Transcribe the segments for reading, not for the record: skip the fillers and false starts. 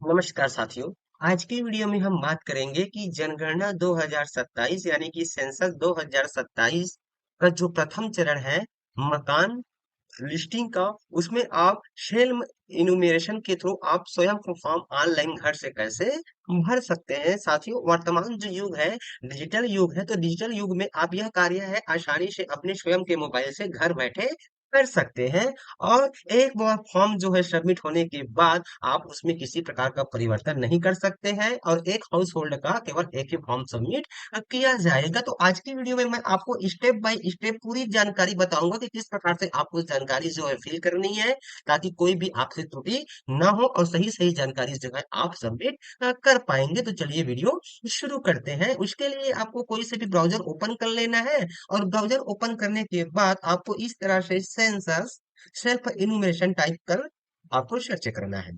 नमस्कार साथियों। आज की वीडियो में हम बात करेंगे कि जनगणना 2027 यानी कि सेंसस 2027 का जो प्रथम चरण है मकान लिस्टिंग का, उसमें आप सेल्फ इनुमरेशन के थ्रू आप स्वयं को फॉर्म ऑनलाइन घर से कैसे भर सकते हैं। साथियों, वर्तमान जो युग है डिजिटल युग है, तो डिजिटल युग में आप यह कार्य है आसानी से अपने स्वयं के मोबाइल से घर बैठे कर सकते हैं। और एक बार फॉर्म जो है सबमिट होने के बाद आप उसमें किसी प्रकार का परिवर्तन नहीं कर सकते हैं और एक हाउस होल्ड का केवल एक ही फॉर्म सबमिट किया जाएगा। तो आज की वीडियो में मैं आपको स्टेप बाय स्टेप पूरी जानकारी बताऊंगा कि किस प्रकार से आपको जानकारी जो है फिल करनी है, ताकि कोई भी आपसे त्रुटि ना हो और सही सही जानकारी जो है आप सबमिट कर पाएंगे। तो चलिए वीडियो शुरू करते हैं। उसके लिए आपको कोई से भी ब्राउजर ओपन कर लेना है और ब्राउजर ओपन करने के बाद आपको इस तरह से सेंसस सेल्फ इन्यूमरेशन टाइप कर आपको सर्च करना है।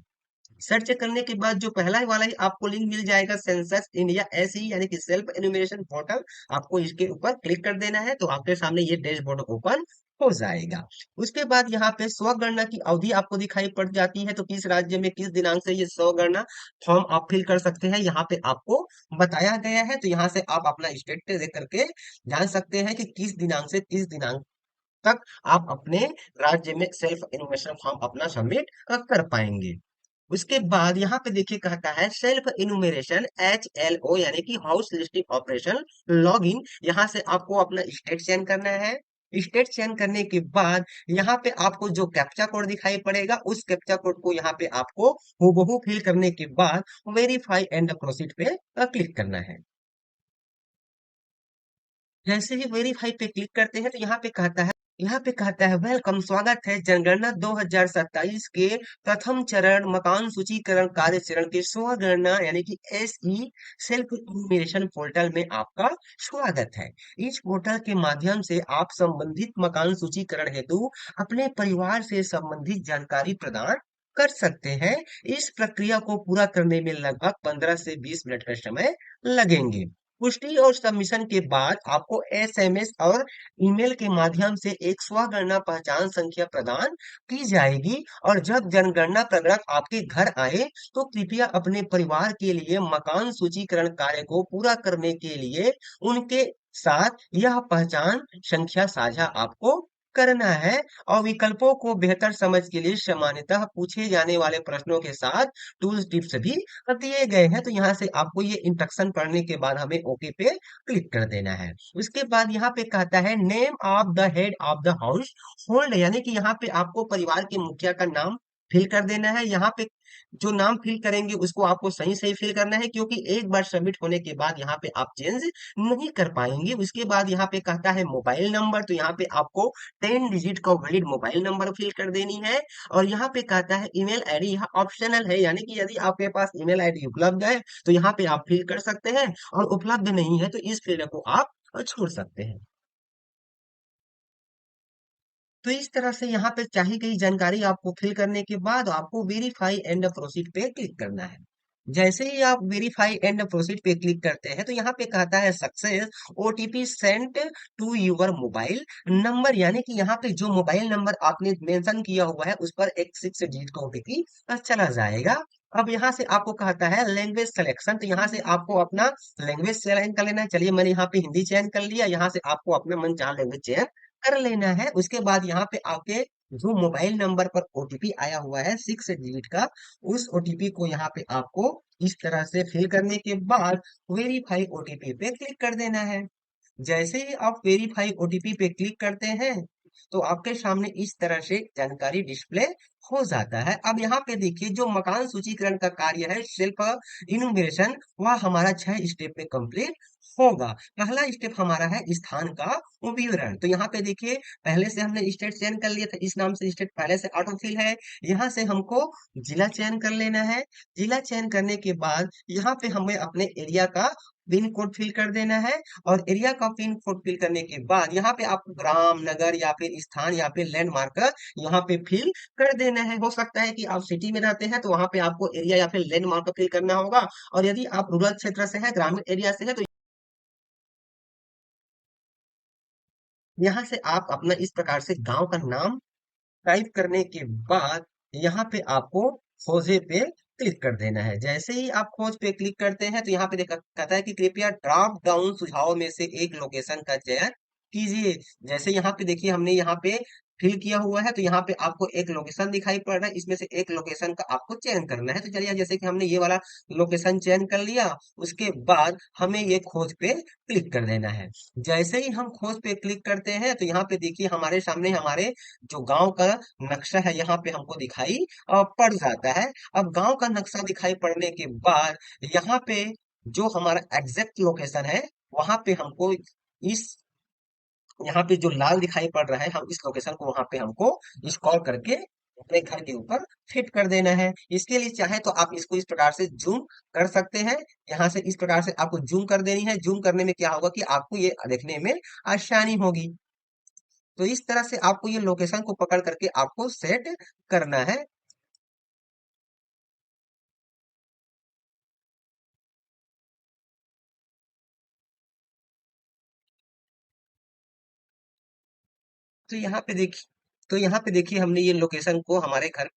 सर्च करने के बाद जो पहला वाला ही आपको लिंक मिल जाएगा सेंसस इंडिया एसई यानी कि सेल्फ इन्यूमरेशन पोर्टल, आपको इसके ऊपर क्लिक कर देना है तो आपके सामने ये डैशबोर्ड ओपन हो जाएगा। उसके बाद यहाँ पे स्वगणना की अवधि आपको दिखाई पड़ जाती है, तो किस राज्य में किस दिनांक से ये स्वगणना फॉर्म आप फिल कर सकते हैं यहाँ पे आपको बताया गया है। तो यहाँ से आप अपना स्टेट देख करके जान सकते हैं कि किस दिनांक से किस दिनांक तक आप अपने राज्य में सेल्फ इन्यूमरेशन फॉर्म अपना सबमिट कर पाएंगे। उसके बाद यहाँ पे देखिए कहता है सेल्फ इनुमेरेशन HLO यानी कि house listing operation log in. यहाँ से आपको अपना स्टेट चयन करना है। स्टेट चयन करने के बाद यहाँ पे आपको जो कैप्चा कोड दिखाई पड़ेगा उस कैप्चा कोड को यहाँ पे आपको हूबहू फिल करने के बाद वेरीफाई एंड प्रोसीड पे क्लिक करना है। जैसे ही वेरीफाई पे क्लिक करते हैं तो यहाँ पे कहता है वेलकम, स्वागत है जनगणना 2027 के प्रथम चरण मकान सूचीकरण कार्य चरण के स्वगणना यानी कि SE सेल्फ इन्यूमरेशन पोर्टल में आपका स्वागत है। इस पोर्टल के माध्यम से आप संबंधित मकान सूचीकरण हेतु अपने परिवार से संबंधित जानकारी प्रदान कर सकते हैं। इस प्रक्रिया को पूरा करने में लगभग 15 से 20 मिनट का समय लगेंगे। पुष्टि और सबमिशन के बाद आपको SMS और ईमेल के माध्यम से एक स्वगणना पहचान संख्या प्रदान की जाएगी। और जब जनगणना प्रगणक आपके घर आए तो कृपया अपने परिवार के लिए मकान सूचीकरण कार्य को पूरा करने के लिए उनके साथ यह पहचान संख्या साझा आपको करना है। और विकल्पों को बेहतर समझ के लिए सामान्यतः पूछे जाने वाले प्रश्नों के साथ टूल्स टिप्स भी दिए गए हैं। तो यहाँ से आपको ये इंस्ट्रक्शन पढ़ने के बाद हमें ओके पे क्लिक कर देना है। उसके बाद यहाँ पे कहता है name of the head of the house hold यानी कि यहाँ पे आपको परिवार के मुखिया का नाम फिल कर देना है। यहाँ पे जो नाम फिल करेंगे उसको आपको सही सही फिल करना है, क्योंकि एक बार सबमिट होने के बाद यहाँ पे आप चेंज नहीं कर पाएंगे। उसके बाद यहाँ पे कहता है मोबाइल नंबर, तो यहाँ पे आपको 10 डिजिट का वैलिड मोबाइल नंबर फिल कर देनी है। और यहाँ पे कहता है ईमेल आईडी, यहाँ ऑप्शनल है यानी कि यदि आपके पास ईमेल आईडी उपलब्ध है तो यहाँ पे आप फिल कर सकते हैं, और उपलब्ध नहीं है तो इस फील्ड को आप छोड़ सकते हैं। तो इस तरह से यहाँ पे चाही गई जानकारी आपको फिल करने के बाद आपको वेरीफाई एंड प्रोसीड पे क्लिक करना है। जैसे ही आप वेरीफाई एंड प्रोसीड पे क्लिक करते हैं तो यहाँ पे कहता है success OTP sent to your mobile number यानी कि यहाँ पे जो मोबाइल नंबर आपने मेंशन किया हुआ है उस पर एक 6 डिजिट का OTP चला जाएगा। अब यहाँ से आपको कहता है लैंग्वेज सिलेक्शन, तो यहाँ से आपको अपना लैंग्वेज चयन कर लेना है। चलिए मैंने यहाँ पे हिंदी चयन कर लिया, यहाँ से आपको अपने मन चाह लैंग्वेज चयन कर लेना है। उसके बाद यहाँ पे आपके जो मोबाइल नंबर पर OTP आया हुआ है 6 डिजिट का, उस OTP को यहाँ पे आपको इस तरह से फिल करने के बाद वेरीफाई OTP पे क्लिक कर देना है। जैसे ही आप वेरीफाई OTP पे क्लिक करते हैं तो आपके सामने इस तरह से जानकारी डिस्प्ले हो जाता है। अब यहाँ पे देखिए जो मकान सूचीकरण का कार्य है सेल्फ इन्यूमरेशन, वह हमारा 6 स्टेप में कंप्लीट होगा। पहला स्टेप हमारा है स्थान का विवरण, तो यहाँ पे देखिए पहले से हमने स्टेट चयन कर लिया था, इस नाम से स्टेट पहले से ऑटो फिल है। यहाँ से हमको जिला चयन कर लेना है। जिला चयन करने के बाद यहाँ पे हमें अपने एरिया का पिन कोड फिल कर देना है। और एरिया का पिन कोड फिल करने के बाद यहाँ पे आपको ग्राम नगर या फिर स्थान या फिर लैंडमार्क यहाँ पे फिल कर देना है। हो सकता है कि आप सिटी में रहते हैं तो वहां पे आपको एरिया या फिर लैंडमार्क फिल करना होगा, और यदि आप रूरल क्षेत्र से है ग्रामीण एरिया से है तो यहाँ से आप अपना इस प्रकार से गांव का नाम टाइप करने के बाद यहाँ पे आपको खोजे पे क्लिक कर देना है। जैसे ही आप खोज पे क्लिक करते हैं तो यहाँ पे देखा कहता है कि कृपया ड्रॉप डाउन सुझाव में से एक लोकेशन का चयन कीजिए। जैसे यहाँ पे देखिए हमने यहाँ पे फिल किया हुआ है, तो यहाँ पे आपको एक लोकेशन दिखाई पड़ रहा है, इसमें से एक लोकेशन का आपको चयन करना है। तो चलिए जैसे कि हमने ये वाला लोकेशन चयन कर लिया, उसके बाद हमें ये खोज पे क्लिक कर देना है। जैसे ही हम खोज पे क्लिक करते हैं तो यहाँ पे देखिए हमारे सामने हमारे जो गांव का नक्शा है यहाँ पे हमको दिखाई पड़ जाता है। अब गांव का नक्शा दिखाई पड़ने के बाद यहाँ पे जो हमारा एग्जैक्ट लोकेशन है वहां पे हमको इस यहाँ पे जो लाल दिखाई पड़ रहा है, हम इस लोकेशन को वहां पे हमको स्क्रॉल करके अपने घर के ऊपर फिट कर देना है। इसके लिए चाहे तो आप इसको इस प्रकार से जूम कर सकते हैं। यहाँ से इस प्रकार से आपको जूम कर देनी है। जूम करने में क्या होगा कि आपको ये देखने में आसानी होगी। तो इस तरह से आपको ये लोकेशन को पकड़ करके आपको सेट करना है। तो यहाँ पे देखिए हमने ये लोकेशन को हमारे घर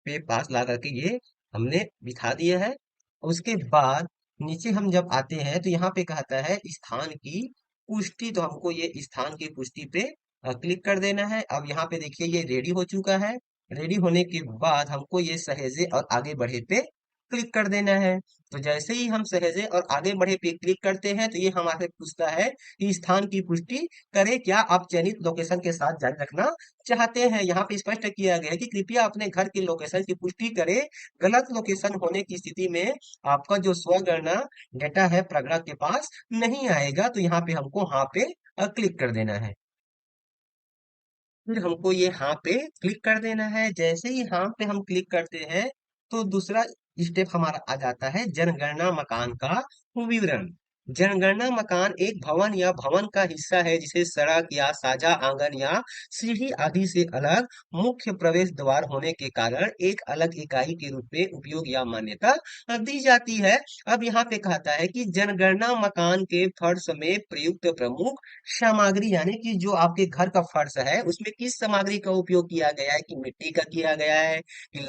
पे पास ला करके ये हमने बिठा दिया है। उसके बाद नीचे हम जब आते हैं तो यहाँ पे कहता है स्थान की पुष्टि, तो हमको ये स्थान की पुष्टि पे क्लिक कर देना है। अब यहाँ पे देखिए ये रेडी हो चुका है। रेडी होने के बाद हमको ये सहेजे और आगे बढ़े पे क्लिक कर देना है। तो जैसे ही हम सहेजे और आगे बढ़े पे क्लिक करते हैं तो ये हमारे पूछता है कि स्थान की पुष्टि करें क्या आप चयनित लोकेशन के साथ जारी रखना चाहते हैं। यहाँ पे स्पष्ट किया गया है कि कृपया अपने घर की लोकेशन की पुष्टि करें। गलत लोकेशन होने की स्थिति में आपका जो स्वगणना डेटा है प्रगणक के पास नहीं आएगा। तो यहाँ पे हमको हाँ पे क्लिक कर देना है। फिर हमको ये हाँ पे क्लिक कर देना है। जैसे ही हाँ पे हम क्लिक करते हैं तो दूसरा स्टेप हमारा आ जाता है जनगणना मकान का विवरण। जनगणना मकान एक भवन या भवन का हिस्सा है जिसे सड़क या साझा आंगन या सीढ़ी आदि से अलग मुख्य प्रवेश द्वार होने के कारण एक अलग इकाई के रूप में उपयोग या मान्यता दी जाती है। अब यहाँ पे कहता है कि जनगणना मकान के फर्श में प्रयुक्त प्रमुख सामग्री, यानी कि जो आपके घर का फर्श है उसमें किस सामग्री का उपयोग किया गया है, कि मिट्टी का किया गया है, कि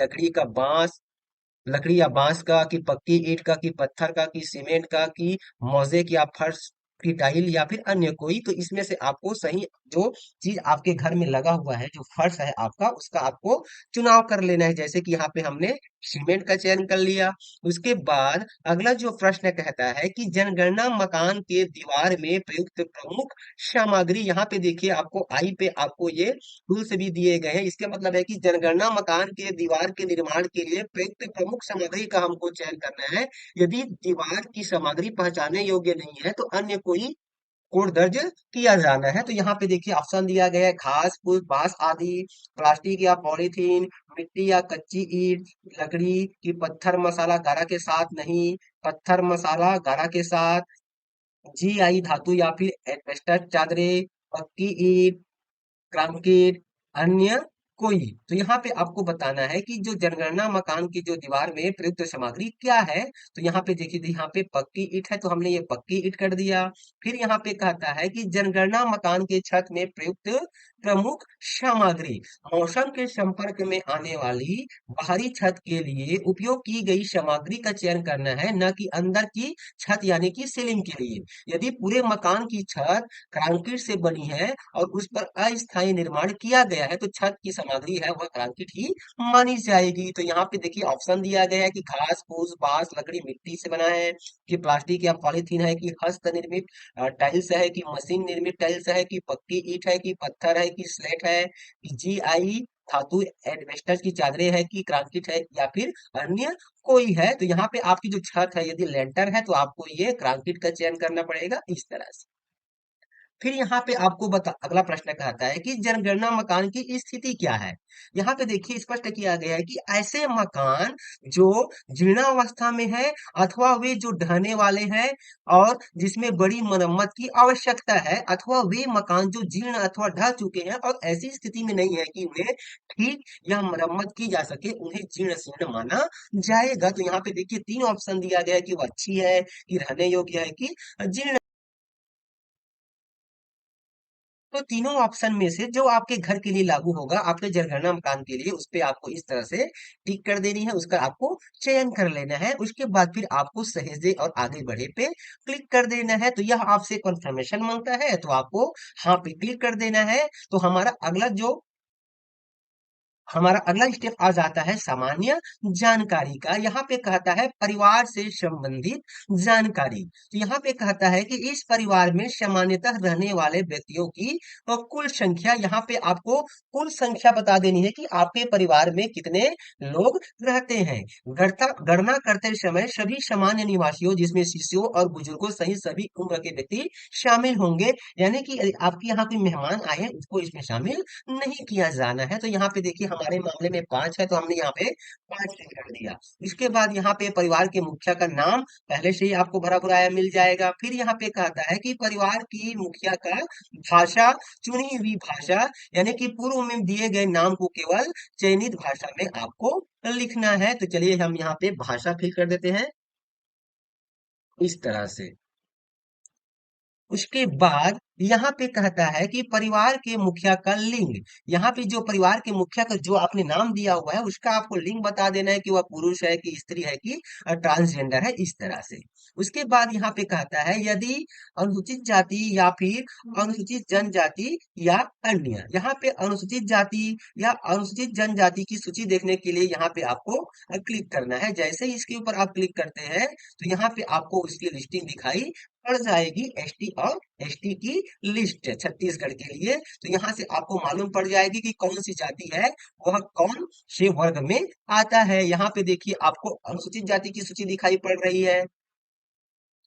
लकड़ी या बांस का, कि पक्की ईंट का, कि पत्थर का, कि सीमेंट का, कि मोज़ेक या फर्श की टाइल या फिर अन्य कोई। तो इसमें से आपको सही जो चीज आपके घर में लगा हुआ है, जो फर्श है आपका, उसका आपको चुनाव कर लेना है। जैसे कि यहाँ पे हमने सीमेंट का चयन कर लिया। उसके बाद अगला जो प्रश्न कहता है कि जनगणना मकान के दीवार में प्रयुक्त प्रमुख सामग्री, यहाँ पे देखिए आपको आई पे आपको ये टूल्स भी दिए गए हैं। इसका मतलब है कि जनगणना मकान के दीवार के निर्माण के लिए प्रयुक्त प्रमुख सामग्री का हमको चयन करना है। यदि दीवार की सामग्री पहचानने योग्य नहीं है तो अन्य कोई कोड दर्ज किया जाना है। तो यहाँ पे देखिए ऑप्शन दिया गया है घास फूस बांस आदि, प्लास्टिक या पॉलीथीन, मिट्टी या कच्ची ईंट, लकड़ी की, पत्थर मसाला गारा के साथ नहीं, पत्थर मसाला गारा के साथ, GI धातु या फिर एस्बेस्टस चादरें, पक्की ईंट, कंक्रीट, अन्य कोई। तो यहाँ पे आपको बताना है कि जो जनगणना मकान की जो दीवार में प्रयुक्त सामग्री क्या है। तो यहाँ पे देखिए यहाँ पे पक्की ईंट है तो हमने ये पक्की ईंट कर दिया। फिर यहाँ पे कहता है कि जनगणना मकान के छत में प्रयुक्त प्रमुख सामग्री, मौसम के संपर्क में आने वाली बाहरी छत के लिए उपयोग की गई सामग्री का चयन करना है, न कि अंदर की छत यानी कि सीलिंग के लिए। यदि पूरे मकान की छत कंक्रीट से बनी है और उस पर अस्थायी निर्माण किया गया है तो छत की सामग्री है वह कंक्रीट ही मानी जाएगी। तो यहाँ पे देखिए ऑप्शन दिया गया है कि घास फूस बांस लकड़ी मिट्टी से बना है, कि प्लास्टिक या पॉलीथीन है, कि हस्त निर्मित टाइल्स है, कि मशीन निर्मित टाइल्स है, कि पक्की ईंट है, कि पत्थर है, कि स्लेट है, कि GI धातु एस्बेस्टस की चादरें है, कि कंक्रीट है, या फिर अन्य कोई है। तो यहाँ पे आपकी जो छत है यदि लेंटर है तो आपको ये कंक्रीट का चयन करना पड़ेगा इस तरह से। फिर यहाँ पे आपको अगला प्रश्न कहता है कि जनगणना मकान की स्थिति क्या है। यहाँ पे देखिए स्पष्ट किया गया है कि ऐसे मकान जो जीर्णावस्था में है अथवा वे जो ढहने वाले हैं और जिसमें बड़ी मरम्मत की आवश्यकता है, अथवा वे मकान जो जीर्ण अथवा ढह चुके हैं और ऐसी स्थिति में नहीं है कि उन्हें ठीक या मरम्मत की जा सके, उन्हें जीर्ण शीर्ण माना जाएगा। तो यहाँ पे देखिए तीन ऑप्शन दिया गया है कि वो अच्छी है, कि रहने योग्य है, कि जीर्ण। तो तीनों ऑप्शन में से जो आपके घर के लिए लागू होगा, आपके जनगणना मकान के लिए, उस पे आपको इस तरह से टिक कर देनी है, उसका आपको चयन कर लेना है। उसके बाद फिर आपको सहेजे और आगे बढ़े पे क्लिक कर देना है। तो यह आपसे कंफर्मेशन मांगता है, तो आपको हाँ पे क्लिक कर देना है। तो हमारा अगला स्टेप आ जाता है सामान्य जानकारी का। यहाँ पे कहता है परिवार से संबंधित जानकारी। तो यहाँ पे कहता है कि इस परिवार में सामान्यतः रहने वाले व्यक्तियों की कुल संख्या, यहाँ पे आपको कुल संख्या बता देनी है कि आपके परिवार में कितने लोग रहते हैं। गणना करते समय सभी सामान्य निवासियों, जिसमें शिशुओं और बुजुर्गों सहित सभी उम्र के व्यक्ति शामिल होंगे। यानी कि यदि आपके यहाँ कोई मेहमान आए हैं, उसको इसमें शामिल नहीं किया जाना है। तो यहाँ पे देखिए हमारे मामले में 5 है, तो हमने यहाँ पे 5 फिल कर दिया। इसके बाद यहाँ पे परिवार के मुखिया का नाम पहले से ही आपको भरा भराया मिल जाएगा। फिर यहाँ पे कहता है कि परिवार की मुखिया का भाषा, चुनी हुई भाषा, यानी कि पूर्व में दिए गए नाम को केवल चयनित भाषा में आपको लिखना है। तो चलिए हम यहाँ पे भाषा फिल कर देते हैं इस तरह से। उसके बाद यहाँ पे कहता है कि परिवार के मुखिया का लिंग। यहाँ पे जो परिवार के मुखिया का जो आपने नाम दिया हुआ है, उसका आपको लिंग बता देना है कि वह पुरुष है कि स्त्री है कि ट्रांसजेंडर है, इस तरह से। उसके बाद यहाँ पे कहता है यदि अनुसूचित जाति या फिर अनुसूचित जनजाति या अन्य। यहाँ पे अनुसूचित जाति या अनुसूचित जनजाति की सूची देखने के लिए यहाँ पे आपको क्लिक करना है। जैसे ही इसके ऊपर आप क्लिक करते हैं, तो यहाँ पे आपको उसकी लिस्टिंग दिखाई पड़ जाएगी, एसटी और एसटी की लिस्ट छत्तीसगढ़ के लिए। तो यहाँ से आपको मालूम पड़ जाएगी कि कौन सी जाति है, वह कौन से वर्ग में आता है। यहाँ पे देखिए आपको अनुसूचित जाति की सूची दिखाई पड़ रही है।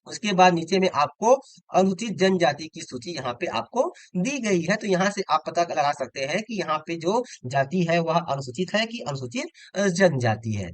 उसके बाद नीचे में आपको अनुसूचित जनजाति की सूची यहाँ पे आपको दी गई है। तो यहाँ से आप पता लगा सकते हैं कि यहाँ पे जो जाति है वह अनुसूचित है कि अनुसूचित जनजाति है।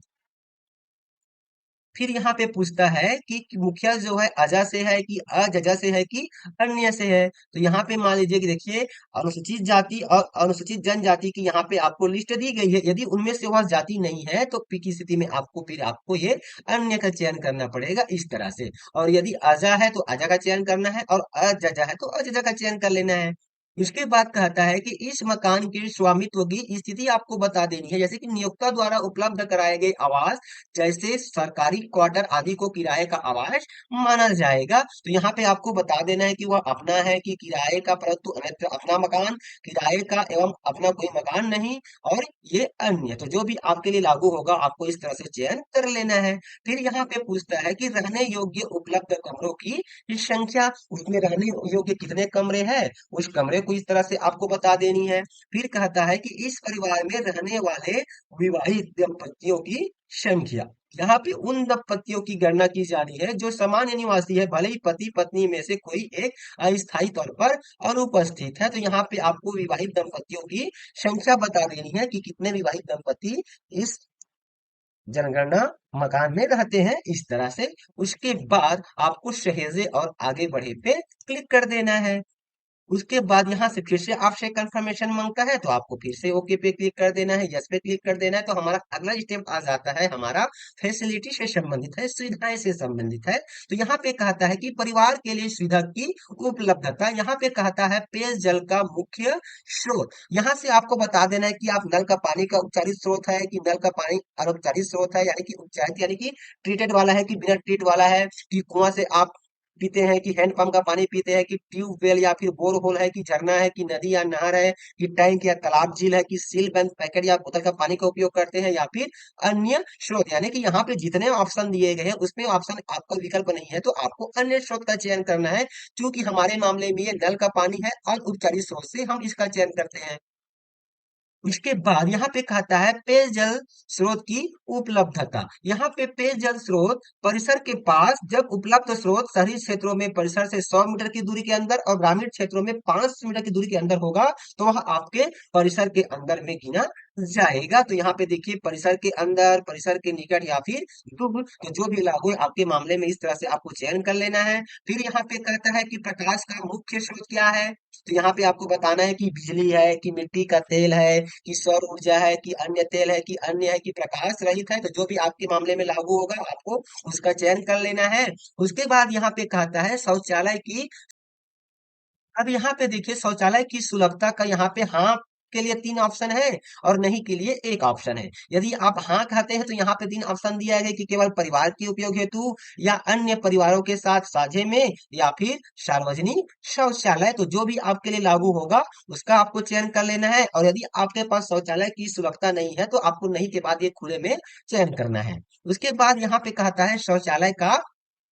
फिर यहाँ पे पूछता है कि मुखिया जो है अजा से है कि अजजा से है कि अन्य से है। तो यहाँ पे मान लीजिए कि देखिए अनुसूचित जाति और अनुसूचित जनजाति की यहाँ पे आपको लिस्ट दी गई है। यदि उनमें से वह जाति नहीं है, तो पी की स्थिति में आपको फिर आपको ये अन्य का चयन करना पड़ेगा इस तरह से। और यदि अजा है तो अजा का चयन करना है, और अजजा है तो अजजा का चयन कर लेना है। उसके बाद कहता है कि इस मकान के स्वामित्व की स्थिति आपको बता देनी है, जैसे कि नियोक्ता द्वारा उपलब्ध कराए गए आवास, जैसे सरकारी क्वार्टर आदि को किराए का आवास माना जाएगा। तो यहाँ पे आपको बता देना है कि वह अपना है कि किराए का, परंतु अन्यत्र अपना मकान, किराए का एवं अपना कोई मकान नहीं, और ये अन्य। तो जो भी आपके लिए लागू होगा आपको इस तरह से चयन कर लेना है। फिर यहाँ पे पूछता है कि रहने योग्य उपलब्ध कमरों की संख्या, उसमें रहने योग्य कितने कमरे हैं, उस कमरे को इस तरह से आपको बता देनी है। फिर कहता है कि इस परिवार में रहने वाले विवाहित दंपतियों की संख्या। यहाँ पे उन दंपतियों की गणना की जा रही है जो सामान्य निवासी है, भले ही पति पत्नी में से कोई एक अस्थायी तौर पर अनुपस्थित है। तो यहाँ पे आपको विवाहित दंपतियों की संख्या बता देनी है कि कितने विवाहित दंपति इस जनगणना मकान में रहते हैं, इस तरह से। उसके बाद आपको सहेजे और आगे बढ़े पे क्लिक कर देना है। उसके बाद यहाँ से फिर से आपसे कंफर्मेशन मांगता है, तो आपको फिर से ओके पे क्लिक कर देना है, यस पे क्लिक कर देना है। तो हमारा अगला स्टेप आ जाता है हमारा फैसिलिटी से संबंधित है, सुविधाएं से संबंधित है। तो यहाँ पे कहता है कि परिवार के लिए सुविधा की उपलब्धता। यहाँ पे कहता है पेयजल का मुख्य स्रोत। यहाँ से आपको बता देना है कि आप नल का पानी का उपचारित स्रोत है कि नल का पानी अनौपचारिक स्रोत है, यानी कि उपचारित यानी कि ट्रीटेड वाला है कि बिना ट्रीट वाला है, कि कुआं से आप पीते हैं कि हैंडपंप का पानी पीते हैं, कि ट्यूबवेल या फिर बोरहोल है कि झरना है कि नदी या नहर है कि टैंक या तालाब झील है कि सील बंद पैकेट या बोतल का पानी का उपयोग करते हैं, या फिर अन्य स्रोत। यानी कि यहाँ पे जितने ऑप्शन दिए गए हैं उसमें ऑप्शन आपका विकल्प नहीं है, तो आपको अन्य स्रोत का चयन करना है। क्योंकि हमारे मामले में ये नल का पानी है और उपचारित स्रोत से हम इसका चयन करते हैं। उसके बाद यहाँ पे कहता है पेयजल स्रोत की उपलब्धता। यहाँ पे पेयजल स्रोत परिसर के पास, जब उपलब्ध स्रोत शहरी क्षेत्रों में परिसर से 100 मीटर की दूरी के अंदर और ग्रामीण क्षेत्रों में 500 मीटर की दूरी के अंदर होगा, तो वह आपके परिसर के अंदर में गिना जाएगा। तो यहाँ पे देखिए परिसर के अंदर, परिसर के निकट या फिर दूर, तो जो भी लागू है आपके मामले में इस तरह से आपको चयन कर लेना है। फिर यहाँ पे कहता है कि प्रकाश का मुख्य स्रोत क्या है। तो यहाँ पे आपको बताना है कि बिजली है कि मिट्टी का तेल है कि सौर ऊर्जा है कि अन्य तेल है कि अन्य है कि प्रकाश रहित है। तो जो भी आपके मामले में लागू होगा आपको उसका चयन कर लेना है। उसके बाद यहाँ पे कहता है शौचालय की अब यहाँ पे देखिए शौचालय की सुलभता का यहाँ पे हाँ के लिए तीन ऑप्शन है और नहीं के लिए एक ऑप्शन है। यदि आप हाँ कहते हैं तो यहाँ पे तीन ऑप्शन दिया है कि केवल परिवार के उपयोग हेतु या अन्य परिवारों के साथ साझे में या फिर सार्वजनिक शौचालय। तो जो भी आपके लिए लागू होगा उसका आपको चयन कर लेना है, और यदि आपके पास शौचालय की सुलभता नहीं है तो आपको नहीं के बाद ये खुले में चयन करना है। उसके बाद यहाँ पे कहता है शौचालय का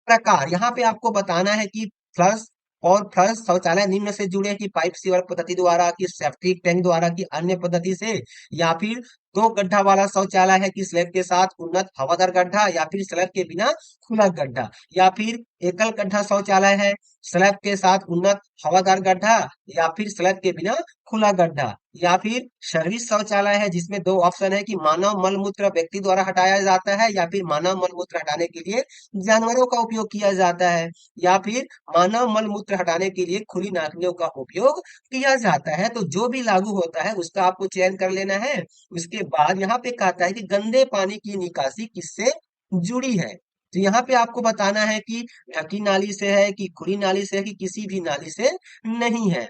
प्रकार। यहाँ पे आपको बताना है कि फ्लश और फ्लश शौचालय निम्न से जुड़े हैं कि पाइप सीवर पद्धति द्वारा, कि सेप्टिक टैंक द्वारा, की अन्य पद्धति से, या फिर दो गड्ढा वाला शौचालय है कि स्लैब के साथ उन्नत हवादार गड्ढा, या फिर स्लैब के बिना खुला गड्ढा, या फिर एकल गड्ढा शौचालय है स्लैब के साथ उन्नत हवादार गड्ढा, या फिर स्लैब के बिना खुला गड्ढा, या फिर सर्विस शौचालय है जिसमें दो ऑप्शन है कि मानव मल मूत्र व्यक्ति द्वारा हटाया जाता है, या फिर मानव मल मूत्र हटाने के लिए जानवरों का उपयोग किया जाता है, या फिर मानव मल मूत्र हटाने के लिए खुली नालियों का उपयोग किया जाता है। तो जो भी लागू होता है उसका आपको चयन कर लेना है। उसके बाद यहाँ पे कहता है कि गंदे पानी की निकासी किससे जुड़ी है। तो यहाँ पे आपको बताना है कि ढकी नाली से है, कि खुली नाली से है, कि किसी भी नाली से नहीं है।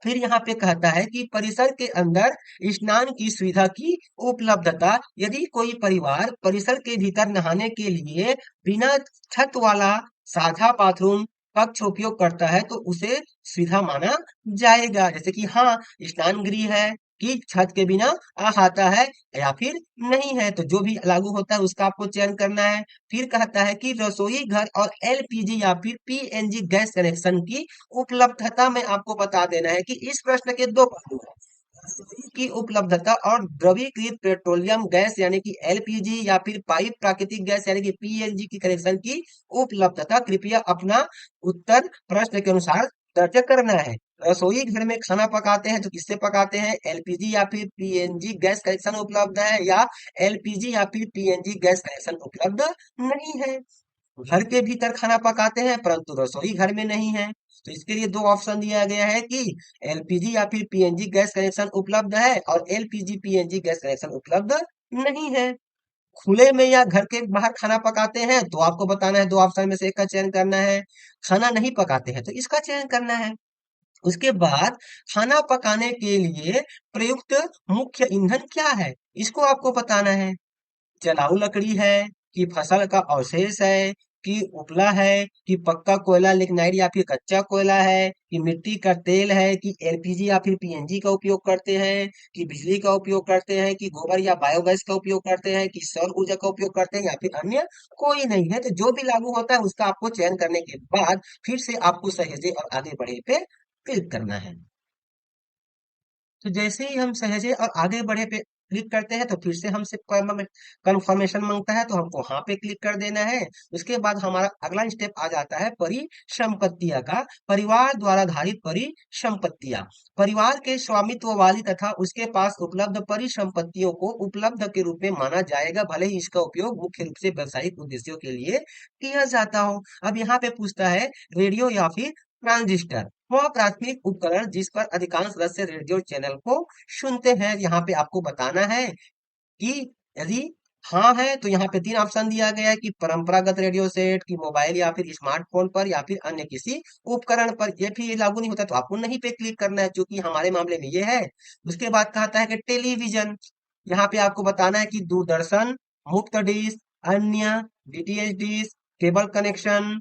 फिर यहाँ पे कहता है कि परिसर के अंदर स्नान की सुविधा की उपलब्धता। यदि कोई परिवार परिसर के भीतर नहाने के लिए बिना छत वाला साझा बाथरूम कक्ष उपयोग करता है तो उसे सुविधा माना जाएगा। जैसे कि हाँ, स्नान गृह है कि छत के बिना आता है या फिर नहीं है, तो जो भी लागू होता है उसका आपको चयन करना है। फिर कहता है कि रसोई घर और एलपीजी या फिर पीएनजी गैस कनेक्शन की उपलब्धता में आपको बता देना है कि इस प्रश्न के दो पहलू हैं। रसोई की उपलब्धता और द्रवीकृत पेट्रोलियम गैस यानी कि एलपीजी या फिर पाइप प्राकृतिक गैस यानी कि पीएनजी की कनेक्शन की उपलब्धता। कृपया अपना उत्तर प्रश्न के अनुसार दर्ज करना है। रसोई घर में खाना पकाते हैं तो किससे पकाते हैं? एलपीजी या फिर पीएनजी गैस कनेक्शन उपलब्ध है, या एलपीजी या फिर पीएनजी गैस कनेक्शन उपलब्ध नहीं है। घर के भीतर खाना पकाते हैं परंतु रसोई घर में नहीं है, तो इसके लिए दो ऑप्शन दिया गया है कि एलपीजी या फिर पीएनजी गैस कनेक्शन उपलब्ध है और एलपीजी पीएनजी गैस कनेक्शन उपलब्ध नहीं है। खुले में या घर के बाहर खाना पकाते हैं तो आपको बताना है, दो ऑप्शन में से एक का चयन करना है। खाना नहीं पकाते हैं तो इसका चयन करना है। उसके बाद खाना पकाने के लिए प्रयुक्त मुख्य ईंधन क्या है, इसको आपको बताना है। जलाऊ लकड़ी है, कि फसल का अवशेष है, कि उपला है, कि पक्का कोयला लिग्नाइट या फिर कच्चा कोयला है, कि मिट्टी का तेल है, कि एलपीजी या फिर पीएनजी का उपयोग करते हैं, कि बिजली का उपयोग करते हैं, कि गोबर या बायोगैस का उपयोग करते हैं, कि सौर ऊर्जा का उपयोग करते हैं, या फिर अन्य कोई नहीं है। तो जो भी लागू होता है उसका आपको चयन करने के बाद फिर से आपको सहेजे और आगे बढ़े पे क्लिक करना है। तो जैसे ही हम सहेजे और आगे बढ़े पे क्लिक करते हैं तो फिर से हमसे कंफर्मेशन मांगता है, तो हमको हाँ पे क्लिक कर देना है। उसके बाद हमारा अगला स्टेप आ जाता है परिसंपत्तियां का। परिवार द्वारा धारित परिसंपत्तियां परिवार के स्वामित्व वाली तथा उसके पास उपलब्ध परिसंपत्तियों को उपलब्ध के रूप में माना जाएगा, भले ही इसका उपयोग मुख्य रूप से व्यावसायिक उद्देश्यों के लिए किया जाता हो। अब यहाँ पे पूछता है रेडियो या फिर ट्रांजिस्टर, वह प्राथमिक उपकरण जिस पर अधिकांश सदस्य रेडियो चैनल को सुनते हैं। यहाँ पे आपको बताना है कि यदि हाँ है तो यहाँ पे तीन ऑप्शन दिया गया है कि परंपरागत रेडियो सेट, की मोबाइल या फिर स्मार्टफोन पर, या फिर अन्य किसी उपकरण पर। ये भी लागू नहीं होता तो आपको नहीं पे क्लिक करना है, क्योंकि हमारे मामले में ये है। उसके बाद कहता है कि टेलीविजन, यहाँ पे आपको बताना है कि दूरदर्शन, मुफ्त डिश, अन्य, डीटीएच डिश, केबल कनेक्शन,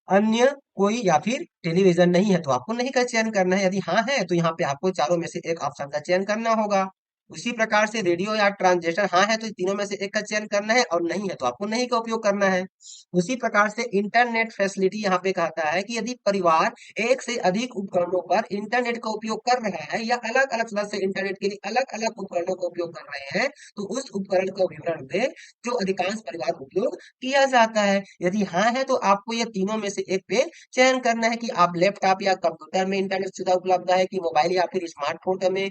अन्य कोई, या फिर टेलीविजन नहीं है तो आपको नहीं का चयन करना है। यदि हाँ है तो यहाँ पे आपको चारों में से एक ऑप्शन का चयन करना होगा। उसी प्रकार से रेडियो या ट्रांजिस्टर हाँ है तो तीनों में से एक का चयन करना है, और नहीं है तो आपको नहीं का उपयोग करना है। उसी प्रकार से इंटरनेट फैसिलिटी यहाँ पे कहता है कि यदि परिवार एक से अधिक उपकरणों पर इंटरनेट का उपयोग कर रहा है, या अलग अलग सदस्य इंटरनेट के लिए अलग अलग उपकरणों का उपयोग कर रहे हैं, तो उस उपकरण का विवरण दे जो अधिकांश परिवार उपयोग किया जाता है। यदि हाँ है तो आपको ये तीनों में से एक पे चयन करना है कि आप लैपटॉप या कंप्यूटर में इंटरनेट सुविधा उपलब्ध है, कि मोबाइल या फिर स्मार्टफोन में,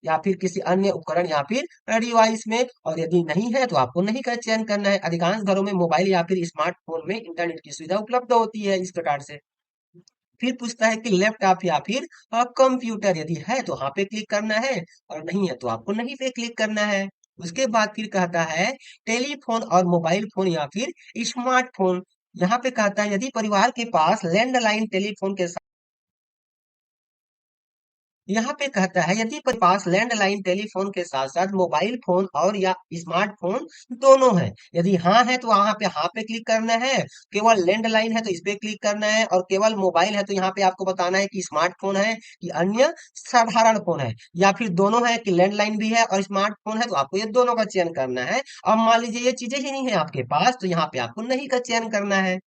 या फिर किसी अन्य उपकरण या फिर डिवाइस में। और यदि नहीं है तो आपको नहीं का चयन करना है। अधिकांश घरों में मोबाइल या फिर स्मार्टफोन में इंटरनेट की सुविधा उपलब्ध होती है इस प्रकार से। फिर पूछता है कि लैपटॉप या फिर कंप्यूटर, यदि है तो हाँ पे क्लिक करना है, और नहीं है तो आपको नहीं पे क्लिक करना है। उसके बाद फिर कहता है टेलीफोन और मोबाइल फोन या फिर स्मार्टफोन। यहाँ पे कहता है यदि परिवार के पास लैंडलाइन टेलीफोन के यहाँ पे कहता है यदि आपके पास लैंडलाइन टेलीफोन के साथ साथ मोबाइल फोन और या स्मार्टफोन दोनों है। यदि हाँ है तो वहां पे हाँ पे क्लिक करना है, केवल लैंडलाइन है तो इस पे क्लिक करना है, और केवल मोबाइल है तो यहाँ पे आपको बताना है कि स्मार्टफोन है कि अन्य साधारण फोन है, या फिर दोनों है कि लैंडलाइन भी है और स्मार्टफोन है, तो आपको ये दोनों का चयन करना है। अब मान लीजिए ये चीजें ही नहीं है आपके पास, तो यहाँ पे आपको नहीं का चयन करना है।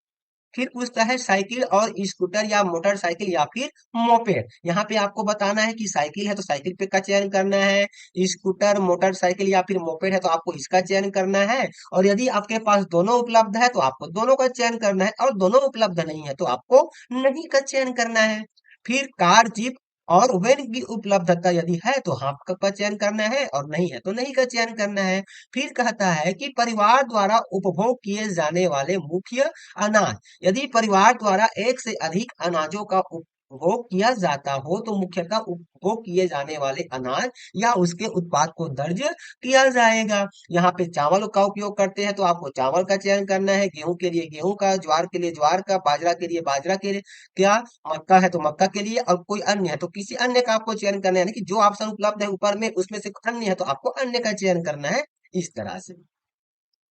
फिर पूछता है साइकिल और स्कूटर या मोटरसाइकिल या फिर मोपेड। यहाँ पे आपको बताना है कि साइकिल है तो साइकिल पे का चयन करना है, स्कूटर मोटरसाइकिल या फिर मोपेड है तो आपको इसका चयन करना है, और यदि आपके पास दोनों उपलब्ध है तो आपको दोनों का चयन करना है, और दोनों उपलब्ध नहीं है तो आपको नहीं का चयन करना है। फिर कार जीप और वैन की उपलब्धता यदि है तो हाँ का चयन करना है, और नहीं है तो नहीं का चयन करना है। फिर कहता है कि परिवार द्वारा उपभोग किए जाने वाले मुख्य अनाज। यदि परिवार द्वारा एक से अधिक अनाजों का उपभोग किया जाता हो तो मुख्यतः उपभोग किए जाने वाले अनाज या उसके उत्पाद को दर्ज किया जाएगा। यहाँ पे चावल का उपयोग करते हैं तो आपको चावल का चयन करना है, गेहूं के लिए गेहूं का, ज्वार के लिए ज्वार का, बाजरा के लिए बाजरा के लिए, क्या मक्का है तो मक्का के लिए, और कोई अन्य है तो किसी अन्य का आपको चयन करना है, यानी कि जो ऑप्शन उपलब्ध है ऊपर में उसमें से अन्य है तो आपको अन्य का चयन करना है, इस तरह से।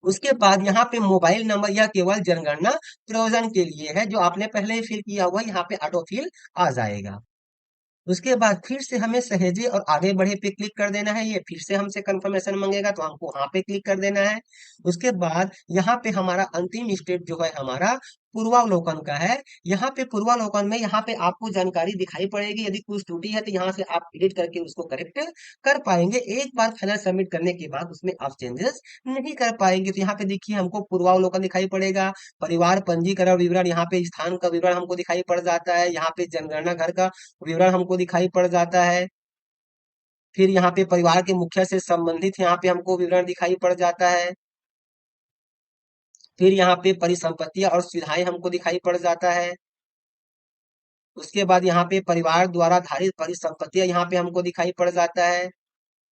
उसके बाद यहाँ पे मोबाइल नंबर यह केवल जनगणना प्रयोजन के लिए है, जो आपने पहले ही फिल किया हुआ यहाँ पे ऑटो फिल आ जाएगा। उसके बाद फिर से हमें सहेजे और आगे बढ़े पे क्लिक कर देना है, ये फिर से हमसे कंफर्मेशन मांगेगा तो हमको वहां पे क्लिक कर देना है। उसके बाद यहाँ पे हमारा अंतिम स्टेप जो है हमारा पूर्वावलोकन का है। यहाँ पे पूर्वावलोकन में यहाँ पे आपको जानकारी दिखाई पड़ेगी, यदि कुछ त्रुटि है तो यहाँ से आप एडिट करके उसको करेक्ट कर पाएंगे। एक बार फाइनल सबमिट करने के बाद उसमें आप चेंजेस नहीं कर पाएंगे। तो यहाँ पे देखिए हमको पूर्वावलोकन दिखाई पड़ेगा, परिवार पंजीकरण विवरण, यहाँ पे स्थान का विवरण हमको दिखाई पड़ जाता है, यहाँ पे जनगणना घर का विवरण हमको दिखाई पड़ जाता है। फिर यहाँ पे परिवार के मुखिया से संबंधित यहाँ पे हमको विवरण दिखाई पड़ जाता है। फिर यहाँ पे परिसंपत्तियां और सुविधाएं हमको दिखाई पड़ जाता है। उसके बाद यहाँ पे परिवार द्वारा धारित परिसंपत्तियां यहाँ पे हमको दिखाई पड़ जाता है।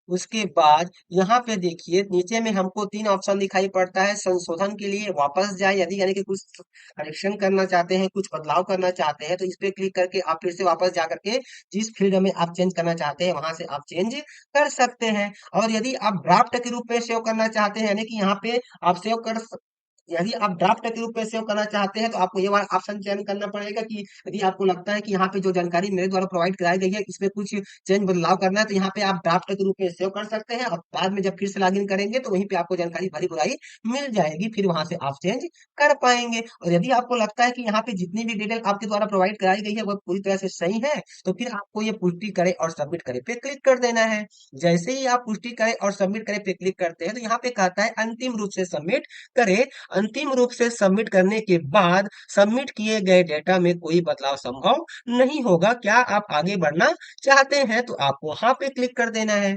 उसके बाद यहाँ पे देखिए नीचे में हमको तीन ऑप्शन दिखाई पड़ता है, संशोधन के लिए वापस जाए यदि, यानी कि कुछ करेक्शन करना चाहते हैं, कुछ बदलाव करना चाहते हैं तो इस पे क्लिक करके आप फिर से वापस जा करके जिस फील्ड में आप चेंज करना चाहते हैं वहां से आप चेंज कर सकते हैं। और यदि आप ड्राफ्ट के रूप में सेव करना चाहते हैं, यानी कि यहाँ पे आप सेव कर, यदि आप ड्राफ्ट के रूप में सेव करना चाहते हैं तो आपको ये वाला ऑप्शन चयन करना पड़ेगा कि यदि आपको लगता है कि यहाँ पे जो जानकारी मेरे द्वारा प्रोवाइड कराई गई है इसमें कुछ चेंज बदलाव करना है तो यहाँ पे आप ड्राफ्ट के रूप में सेव कर सकते हैं, और बाद में जब फिर से लॉगिन करेंगे तो वहीं पे आपको जानकारी भरी भुराई मिल जाएगी, फिर वहां से आप चेंज कर पाएंगे। और यदि आपको लगता है कि यहाँ पे जितनी भी डिटेल आपके द्वारा प्रोवाइड कराई गई है वह पूरी तरह से सही है तो फिर आपको ये पुष्टि करे और सबमिट करे पे क्लिक कर देना है। जैसे ही आप पुष्टि करें और सबमिट करे पे क्लिक करते हैं तो यहाँ पे कहता है अंतिम रूप से सबमिट करें। अंतिम रूप से सबमिट करने के बाद सबमिट किए गए डेटा में कोई बदलाव संभव नहीं होगा। क्या आप आगे बढ़ना चाहते हैं तो आपको हाँ पे क्लिक कर देना है।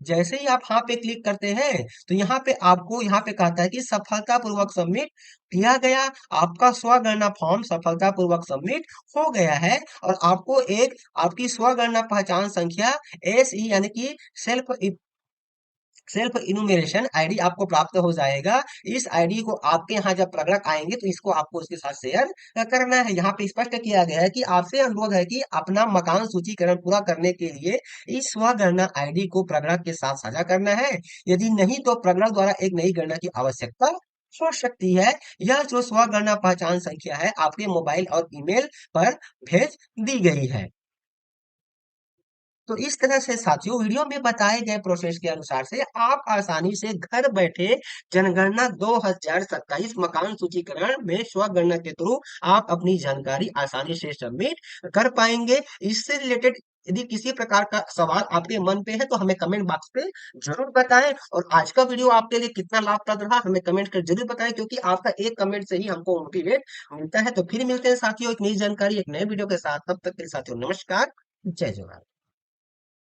जैसे ही आप हाँ पे क्लिक करते हैं तो यहाँ पे आपको यहाँ पे कहता है कि सफलतापूर्वक सबमिट किया गया, आपका स्वगणना फॉर्म सफलतापूर्वक सबमिट हो गया है, और आपको एक आपकी स्वगणना पहचान संख्या SE यानी कि सेल्फ इनुमरेशन आईडी आपको प्राप्त हो जाएगा। इस आईडी को आपके यहाँ जब प्रगणक आएंगे तो इसको आपको उसके साथ शेयर करना है। यहाँ पे स्पष्ट किया गया है कि आपसे अनुरोध है कि अपना मकान सूचीकरण पूरा करने के लिए इस स्वगणना आईडी को प्रगणक के साथ साझा करना है। यदि नहीं तो प्रगणक द्वारा एक नई गणना की आवश्यकता हो सकती है। यह जो स्वगणना पहचान संख्या है आपके मोबाइल और ईमेल पर भेज दी गई है। तो इस तरह से साथियों वीडियो में बताए गए प्रोसेस के अनुसार से आप आसानी से घर बैठे जनगणना 2027 मकान सूचीकरण में स्वगणना के थ्रू आप अपनी जानकारी आसानी से सबमिट कर पाएंगे। इससे रिलेटेड यदि किसी प्रकार का सवाल आपके मन पे है तो हमें कमेंट बॉक्स पे जरूर बताएं, और आज का वीडियो आपके लिए कितना लाभप्रद रहा हमें कमेंट कर जरूर बताएं, क्योंकि आपका एक कमेंट से ही हमको मोटिवेट मिलता है। तो फिर मिलते हैं साथियों एक नई जानकारी एक नए वीडियो के साथ, तब तक के लिए साथियों नमस्कार, जय जवान।